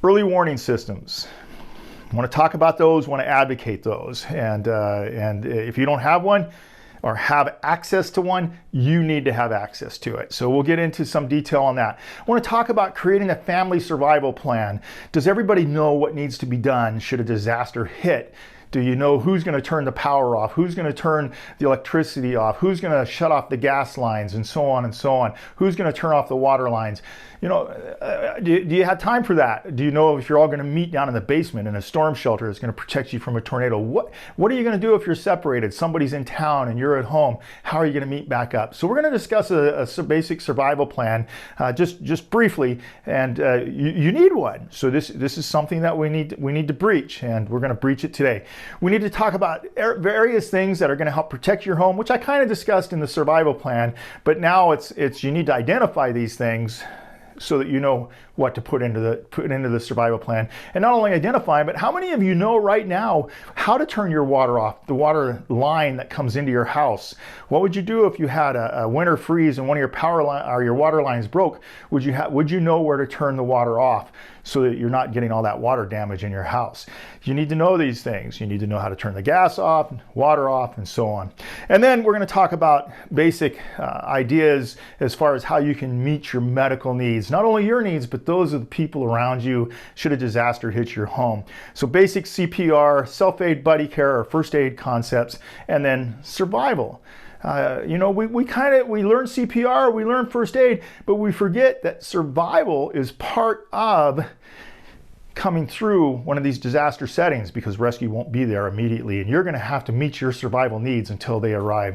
Early warning systems. I want to talk about those, want to advocate those. And if you don't have one or have access to one, you need to have access to it. So we'll get into some detail on that. I want to talk about creating a family survival plan. Does everybody know what needs to be done should a disaster hit? Do you know who's going to turn the power off? Who's going to turn the electricity off? Who's going to shut off the gas lines and so on and so on? Who's going to turn off the water lines? You know, do you have time for that? Do you know if you're all going to meet down in the basement in a storm shelter that's going to protect you from a tornado? What are you going to do if you're separated? Somebody's in town and you're at home. How are you going to meet back up? So we're going to discuss a basic survival plan just briefly, and you need one. So this is something that we need to breach, and we're going to breach it today. We need to talk about various things that are going to help protect your home, which I kind of discussed in the survival plan, but now it's you need to identify these things so that you know what to put into the survival plan. And not only identify, but how many of you know right now how to turn your water off, the water line that comes into your house? What would you do if you had a winter freeze and one of your power line or your water lines broke? Would you know where to turn the water off so that you're not getting all that water damage in your house? You need to know these things. You need to know how to turn the gas off, water off, and so on. And then we're going to talk about basic ideas as far as how you can meet your medical needs, not only your needs, but those of the people around you should a disaster hit your home. So basic CPR, self-aid, buddy care, or first aid concepts, and then survival. You know, we learn CPR, we learn first aid, but we forget that survival is part of coming through one of these disaster settings, because rescue won't be there immediately, and you're going to have to meet your survival needs until they arrive.